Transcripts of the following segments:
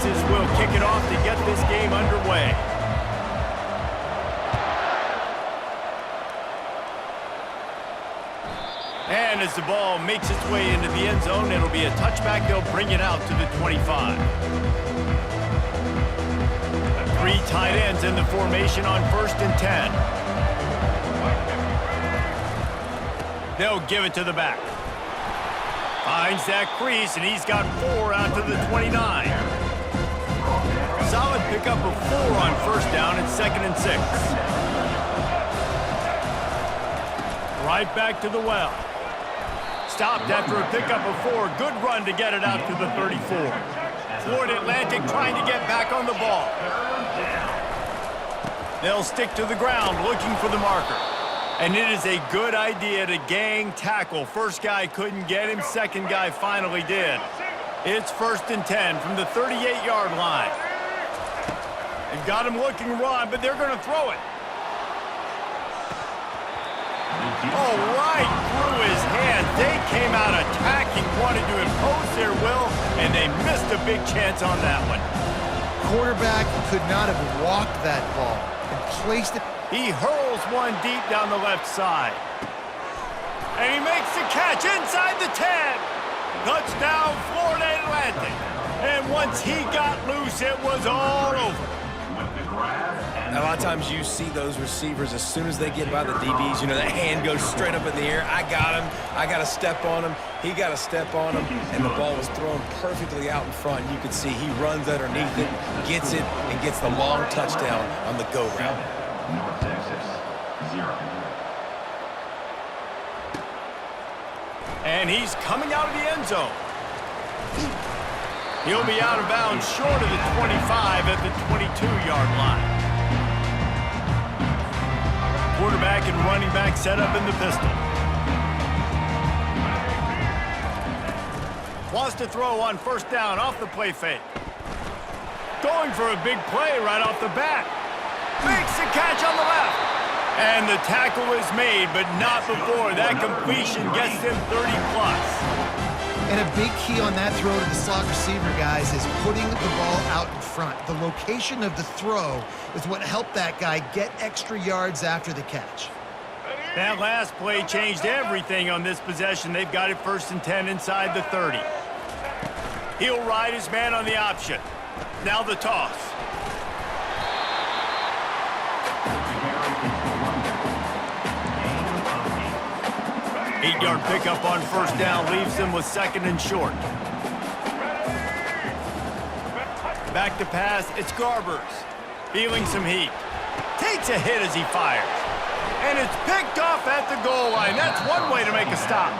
defenses will kick it off to get this game underway. And as the ball makes its way into the end zone, it'll be a touchback. They'll bring it out to the 25. Three tight ends in the formation on 1st and 10. They'll give it to the back. Finds that crease, and he's got 4 out to the 29. Solid pickup of 4 on 1st down and 2nd and 6. Right back to the well. Stopped after a pickup of 4. Good run to get it out to the 34. Florida Atlantic trying to get back on the ball. They'll stick to the ground looking for the marker. And it is a good idea to gang tackle. First guy couldn't get him. Second guy finally did. It's 1st and 10 from the 38-yard line. They've got him looking run, but they're going to throw it. Oh, right through his hand. They came out attacking, wanted to impose their will, and they missed a big chance on that one. Quarterback could not have walked that ball and placed it. He hurls one deep down the left side. And he makes the catch inside the 10. Touchdown, Florida Atlantic. And once he got loose, it was all over. A lot of times you see those receivers, as soon as they get by the DBs, you know, that hand goes straight up in the air. I got him. I got to step on him. He got to step on him. And the ball was thrown perfectly out in front. You can see he runs underneath it, gets it, and gets the long touchdown on the go route. North Texas, 0. And he's coming out of the end zone. He'll be out of bounds short of the 25 at the 22-yard line. Quarterback and running back set up in the pistol. Wants to throw on 1st down off the play fake. Going for a big play right off the bat. Makes the catch on the left. And the tackle is made, but not before that completion gets them 30+. And a big key on that throw to the slot receiver, guys, is putting the ball out in front. The location of the throw is what helped that guy get extra yards after the catch. That last play changed everything on this possession. They've got it 1st and 10 inside the 30. He'll ride his man on the option. Now the toss. Eight-yard pickup on 1st down leaves them with 2nd and short. Back to pass, it's Garbers. Feeling some heat. Takes a hit as he fires. And it's picked off at the goal line. That's one way to make a stop.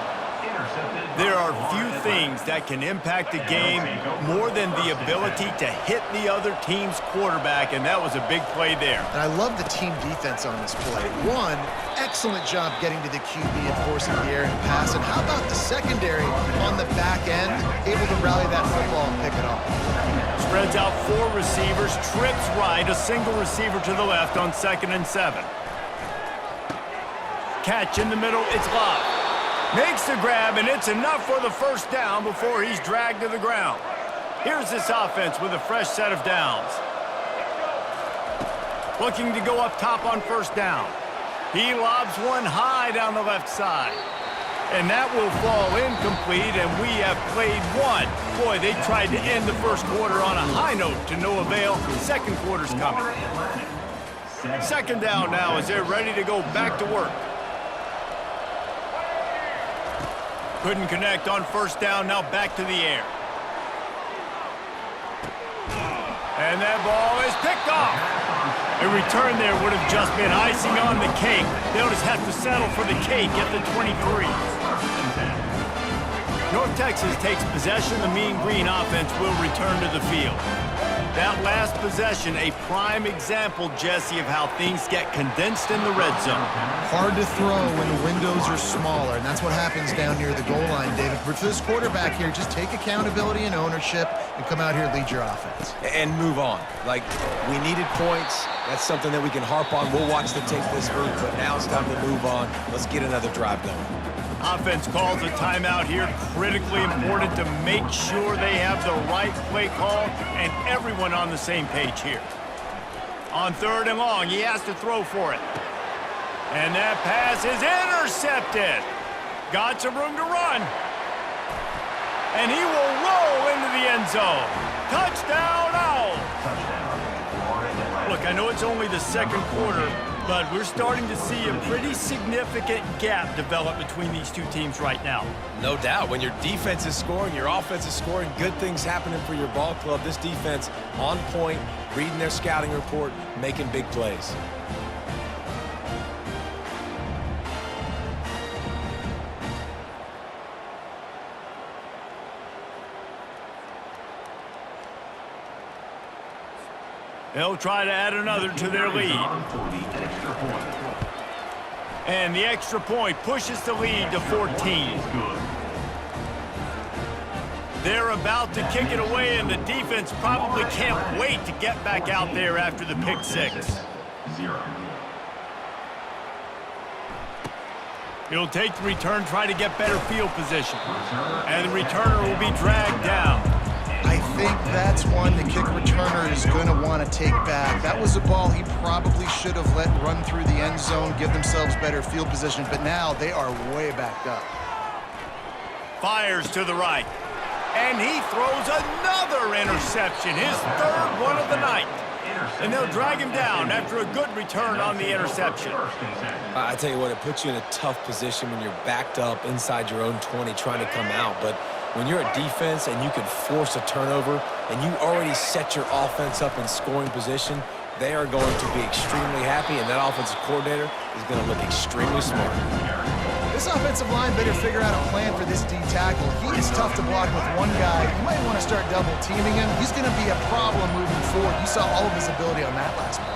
There are few things that can impact a game more than the ability to hit the other team's quarterback, and that was a big play there. And I love the team defense on this play. One, excellent job getting to the QB and forcing the air and pass. And how about the secondary on the back end, able to rally that football and pick it off? Spreads out 4 receivers, trips right, a single receiver to the left on 2nd and 7. Catch in the middle, it's Love. Makes the grab, and it's enough for the 1st down before he's dragged to the ground. Here's this offense with a fresh set of downs. Looking to go up top on 1st down. He lobs one high down the left side. And that will fall incomplete, and we have played one. Boy, they tried to end the 1st quarter on a high note to no avail. 2nd quarter's coming. 2nd down now as they're ready to go back to work. Couldn't connect on 1st down, now back to the air. And that ball is picked off. A return there would have just been icing on the cake. They'll just have to settle for the cake at the 23. North Texas takes possession. The Mean Green offense will return to the field. That last possession, a prime example, Jesse, of how things get condensed in the red zone. Hard to throw when the windows are smaller, and that's what happens down near the goal line, David. But for this quarterback here, just take accountability and ownership and come out here and lead your offense. And move on. Like, we needed points. That's something that we can harp on. We'll watch the tape this week, but now it's time to move on. Let's get another drive going. Offense calls a timeout here. Critically important to make sure they have the right play call and everyone on the same page here. On 3rd and long, he has to throw for it. And that pass is intercepted. Got some room to run. And he will roll into the end zone. Touchdown, Owls! Look, I know it's only the 2nd quarter, but we're starting to see a pretty significant gap develop between these two teams right now. No doubt. When your defense is scoring, your offense is scoring, good things happening for your ball club. This defense on point, reading their scouting report, making big plays. They'll try to add another to their lead. And the extra point pushes the lead to 14. They're about to kick it away, and the defense probably can't wait to get back out there after the pick six. He'll take the return, try to get better field position. And the returner will be dragged down. I think that's one the kick returner is going to want to take back. That was a ball he probably should have let run through the end zone, give themselves better field position, but now they are way backed up. Fires to the right. And he throws another interception, his 3rd one of the night. And they'll drag him down after a good return on the interception. I tell you what, it puts you in a tough position when you're backed up inside your own 20 trying to come out. But when you're a defense and you can force a turnover and you already set your offense up in scoring position, they are going to be extremely happy, and that offensive coordinator is going to look extremely smart. This offensive line better figure out a plan for this D tackle. He is tough to block with one guy. You might want to start double teaming him. He's going to be a problem moving forward. You saw all of his ability on that last play.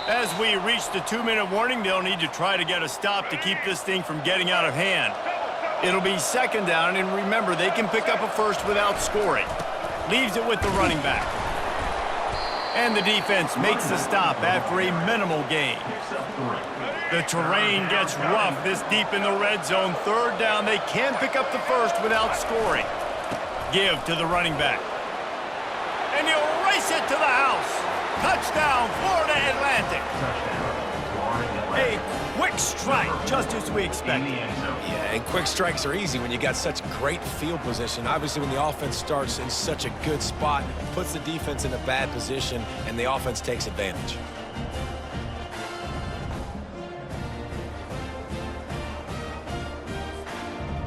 As we reach the 2-minute warning, they'll need to try to get a stop to keep this thing from getting out of hand. It'll be 2nd down, and remember, they can pick up a first without scoring. Leaves it with the running back. And the defense makes the stop after a minimal gain. The terrain gets rough this deep in the red zone. 3rd down, they can pick up the first without scoring. Give to the running back. And he'll race it to the house. Touchdown, Florida Atlantic. A quick strike, just as we expected. Yeah, and quick strikes are easy when you got such great field position. Obviously, when the offense starts in such a good spot, puts the defense in a bad position, and the offense takes advantage.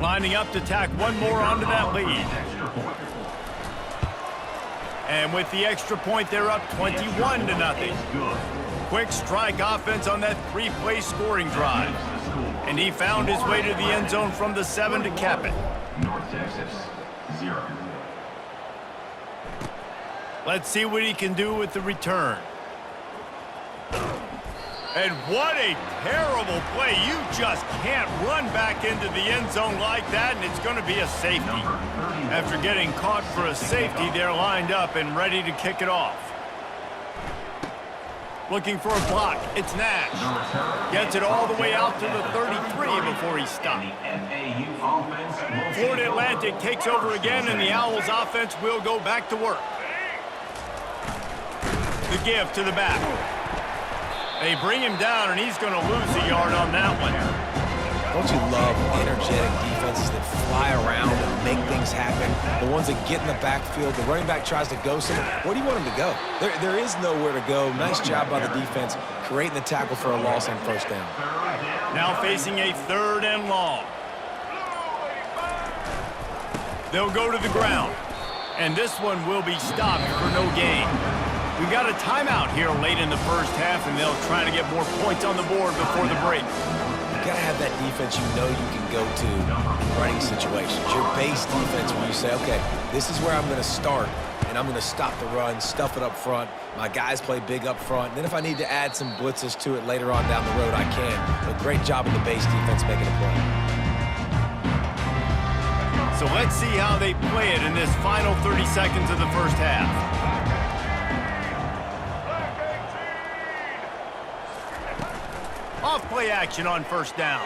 Lining up to tack one more onto that lead. And with the extra point, they're up 21-0. Quick strike offense on that 3-play scoring drive. And he found his way to the end zone from the 7 to cap it. North Texas, 0. Let's see what he can do with the return. And what a terrible play. You just can't run back into the end zone like that, and it's going to be a safety. After getting caught for a safety, they're lined up and ready to kick it off. Looking for a block. It's Nash. Gets it all the way out to the 33 before he stopped. Florida Atlantic takes over again, and the Owls offense will go back to work. The give to the back. They bring him down, and he's going to lose a yard on that one. Don't you love energetic defenses that fly around and make things happen? The ones that get in the backfield, the running back tries to go somewhere. Where do you want him to go? There is nowhere to go. Nice job by the defense, creating the tackle for a loss on 1st down. Now facing a 3rd and long. They'll go to the ground, and this one will be stopped for no gain. We've got a timeout here late in the 1st half, and they'll try to get more points on the board before the break. You got to have that defense you know you can go to in running situations. Your base defense where you say, okay, this is where I'm going to start, and I'm going to stop the run, stuff it up front. My guys play big up front. And then if I need to add some blitzes to it later on down the road, I can. But great job of the base defense making a play. So let's see how they play it in this final 30 seconds of the 1st half. Off play action on 1st down.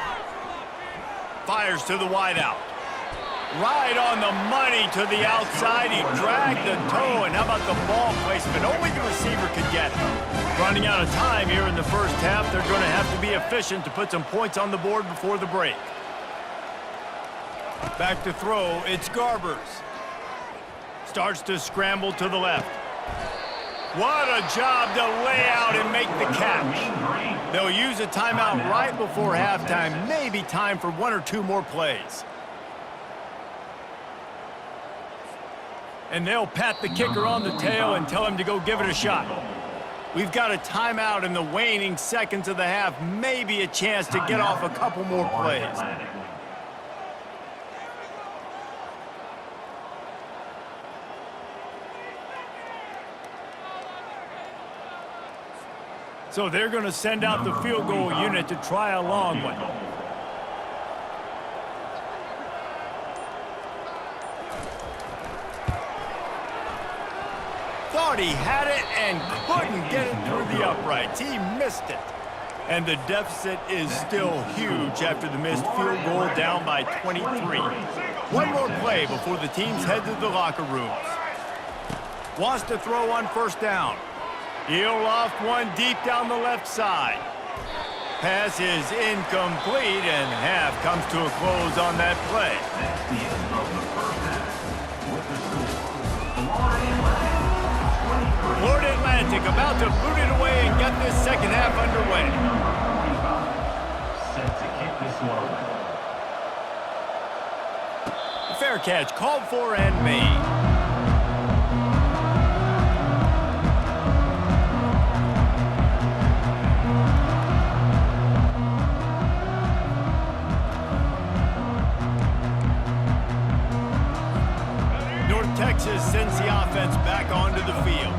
fires to the wideout. Right on the money to the outside. He dragged the toe, and how about the ball placement? Only the receiver could get it. Running out of time here in the first half. They're going to have to be efficient to put some points on the board before the break. Back to throw, it's Garbers. Starts to scramble to the left. What a job to lay out and make the catch. They'll use a timeout right before halftime. Maybe time for 1 or 2 more plays. And they'll pat the kicker on the tail and tell him to go give it a shot. We've got a timeout in the waning seconds of the half. Maybe a chance to get off a couple more plays. So they're going to send out the field goal unit to try a long one. Thought he had it and couldn't get it through the uprights. He missed it. And the deficit is still huge after the missed field goal, down by 23. One more play before the teams head to the locker rooms. Wants to throw on first down. He'll loft one deep down the left side. Pass is incomplete, and half comes to a close on that play. That's the end of the first half. With the score, Florida Atlantic about to boot it away and get this second half underway. set to kick this one away. Fair catch called for and made. Texas sends the offense back onto the field.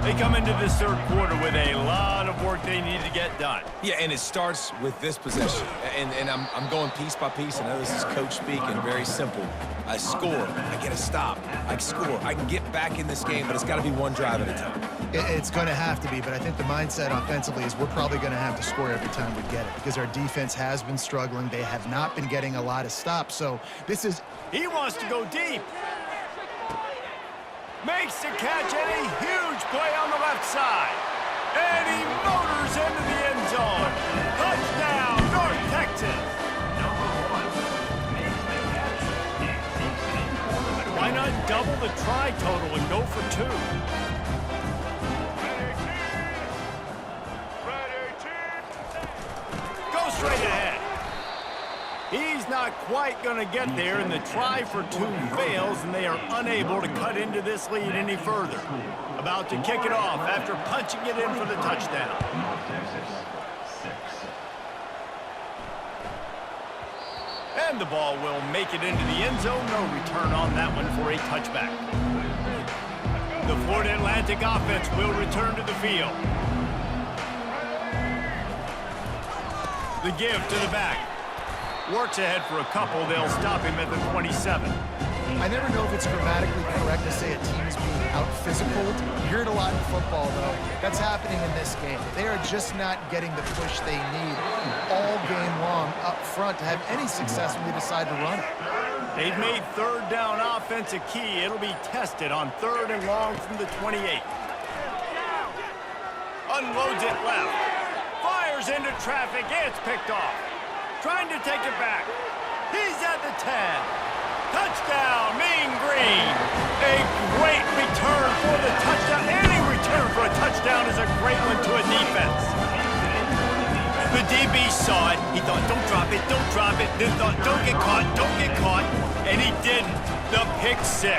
They come into this third quarter with a lot of work they need to get done. Yeah, and it starts with this possession. And I'm going piece by piece. I know this is coach speaking, very simple. I score, I get a stop, I score. I can get back in this game, but it's got to be one drive at a time. It's going to have to be, but I think the mindset offensively is we're probably going to have to score every time we get it because our defense has been struggling. They have not been getting a lot of stops, so this is... He wants to go deep. Makes the catch and a huge play on the left side. And he motors into the end zone. Touchdown, North Texas. Why not double the try total and go for 2? Go straight ahead. He's not quite going to get there, and the try for 2 fails, and they are unable to cut into this lead any further. About to kick it off after punching it in for the touchdown. North Texas, 6. And the ball will make it into the end zone. No return on that one for a touchback. The Florida Atlantic offense will return to the field. The give to the back. Works ahead for a couple. They'll stop him at the 27. I never know if it's grammatically correct to say a team is being out-physical. You hear it a lot in football, though. That's happening in this game. They are just not getting the push they need all game long up front to have any success when they decide to run it. They've made third down offense a key. It'll be tested on 3rd and long from the 28. Unloads it left. Fires into traffic. It's picked off. Trying to take it back. He's at the 10. Touchdown, Mean Green. A great return for the touchdown. Any return for a touchdown is a great one to a defense. The DB saw it. He thought, don't drop it, don't drop it. Then thought, don't get caught, don't get caught. And he didn't. The pick 6.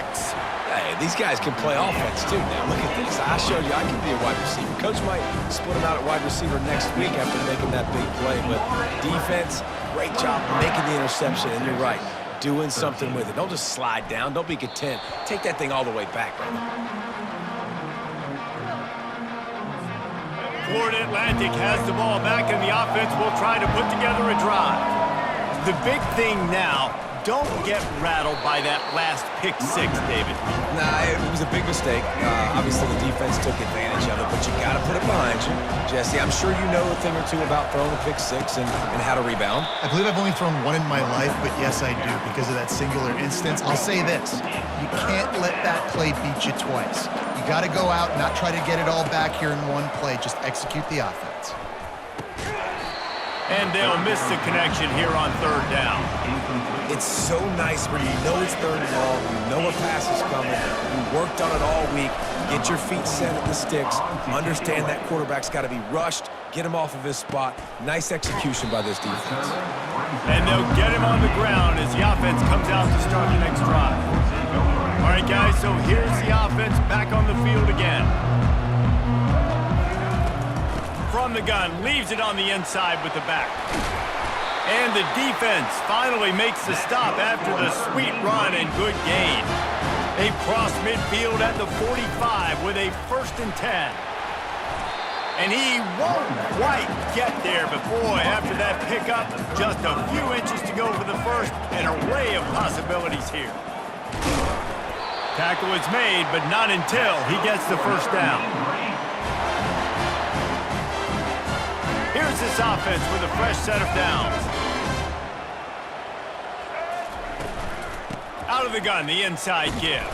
Hey, these guys can play offense, too. Now, look at this. I showed you I can be a wide receiver. Coach might split him out at wide receiver next week after making that big play. But defense, great job making the interception. And you're right, doing something with it. Don't just slide down. Don't be content. Take that thing all the way back, brother. Florida Atlantic has the ball back, and the offense will try to put together a drive. The big thing now, don't get rattled by that last pick six, David. Nah, it was a big mistake. Obviously, the defense took advantage of it, but you got to put it behind you. Jesse, I'm sure you know a thing or two about throwing a pick six and how to rebound. I believe I've only thrown one in my life, but yes, I do, because of that singular instance. I'll say this. You can't let that play beat you twice. You got to go out and not try to get it all back here in one play. Just execute the offense. And they'll miss the connection here on third down. It's so nice when you know it's third and long, you know a pass is coming, you worked on it all week, get your feet set at the sticks, understand that quarterback's got to be rushed, get him off of his spot. Nice execution by this defense. And they'll get him on the ground as the offense comes out to start the next drive. All right, guys, so here's the offense back on the field again. From the gun, leaves it on the inside with the back. And the defense finally makes the stop after the sweet run and good gain. They cross midfield at the 45 with a 1st and 10. And he won't quite get there, but boy, after that pickup, just a few inches to go for the first, an array of possibilities here. Tackle is made, but not until he gets the first down. Here's this offense with a fresh set of downs. Out of the gun, the inside give.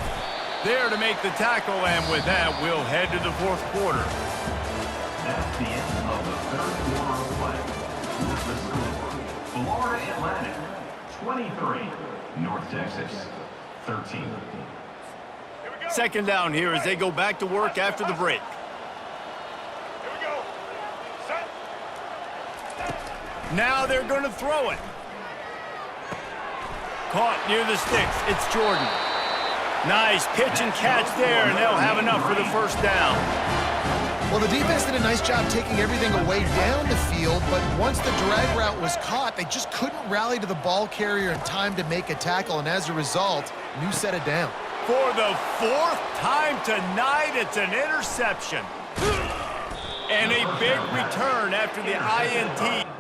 There to make the tackle, and with that, we'll head to the 4th quarter. That's the end of the third quarter of play. With the score, Florida Atlantic 23, North Texas 13. 2nd down here as they go back to work after the break. Now they're going to throw it. Caught near the sticks. It's Jordan. Nice pitch and catch there, and they'll have enough for the first down. Well, the defense did a nice job taking everything away down the field, but once the drag route was caught, they just couldn't rally to the ball carrier in time to make a tackle, and as a result, new set of down. For the 4th time tonight, it's an interception. And a big return after the INT.